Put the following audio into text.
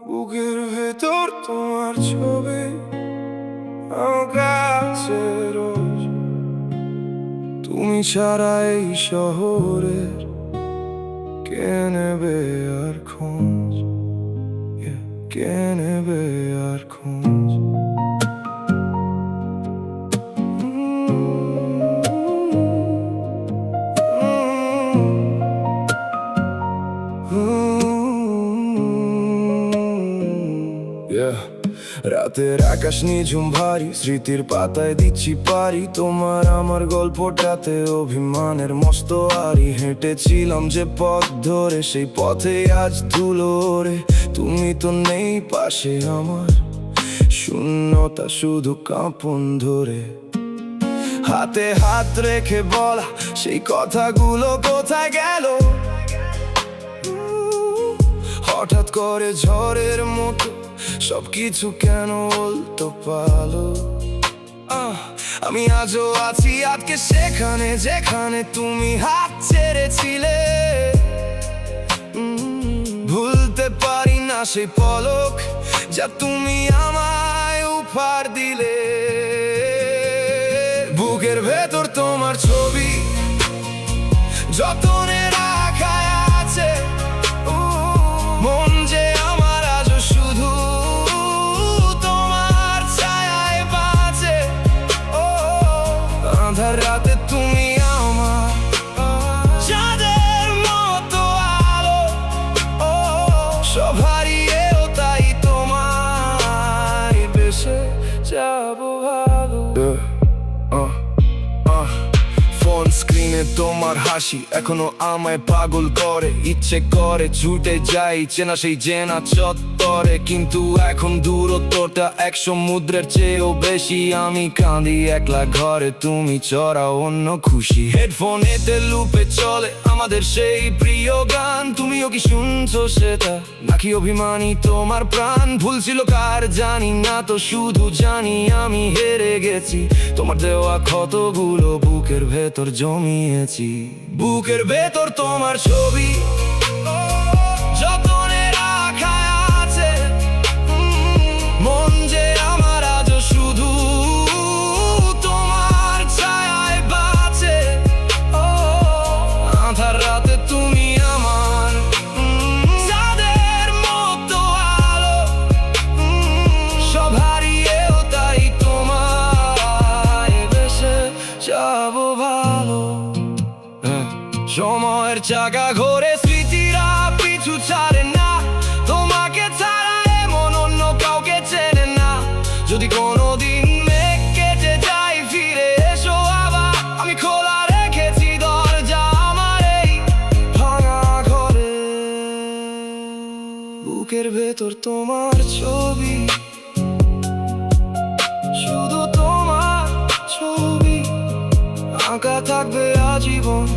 বুকের ভেতর তোমার ছবি আমার কাছে রোজ। তুমি ছাড়া এই শহরের কে নেবে আর খোঁজ, কে নেবে আর খোঁজ। রাতের আকাশ নিঝুম ভারী, স্মৃতির পাতায় দিচ্ছি পারি। তোমার আমার গল্পটাতে অভিমানের মস্ত আরি। হেঁটেছিলাম যে পথ ধরে, সেই পথে আজ ধুলো ওড়ে। তুমি তো নেই পাশে আমার, শূন্যতা শুধু কাঁপন ধরে। হাতে হাত রেখে বলা সেই কথাগুলো কোথায় গেল? হঠাৎ করে ঝড়ের মতো সবকিছু কেন উল্টো পালো? আমি আজও আছি আজকে সেখানে যেখানে তুমি হাত ছেড়েছিলে। ভুলতে পারি না সেই পলক যা তুমি আমায় উপহার দিলে। বুকের ভেতর তোমার ছবি যতনে রাখা আছে। মন যে আমার আজও শুধু তোমার ছায়ায় বাঁচে। আঁধার রাতে তুমি আমার চাঁদের মতো আলো। সব হারিয়েও তাই তোমায় বেসে যাবো ভালো। ফোন স্ক্রিনে তোমার হাসি এখনো আমায় পাগল করে। ইচ্ছে করে ছুটে যাই চেনা সেই জেনা চত্বরে, কিন্তু এখন দূরত্বটা এক সমুদ্রের চেয়েও বেশি। আমি কাঁদি একলা ঘরে, তুমি চড়াও অন্য খুশি। হেডফোনেতে লুপে চলে আমাদের সেই প্রিয় গান। তুমিও কি শুনছো সেটা, নাকি অভিমানী তোমার প্রাণ? ভুল ছিল কার জানি না, তো শুধু জানি আমি হেরে গেছি। তোমার দেওয়া ক্ষতগুলো বুকের ভেতর জমিয়েছি। বুকের ভেতর তোমার ছবি যতনে রাখা আছে। মন যে আমার আজও শুধু তোমার ছায়ায় বাঁচে। আঁধার রাতে তুমি আমার চাঁদের মতো আলো। সব হারিয়েও তাই তোমায় বেসে যাবো ভালো। সময়ের চাকা ঘোরে, স্মৃতিরা পিছু ছাড়ে না। তোমাকে ছাড়া এমন অন্য কাউকে চেনে না। যদি কোনোদিন মেঘ কেটে যাই ফিরে এসো আবার। আমি খোলা রেখেছি দরজা আমার এই ভাঙা ঘরে। বুকের ভেতর তোমার ছবি, শুধু তোমার ছবি আঁকা থাকবে আজীবন।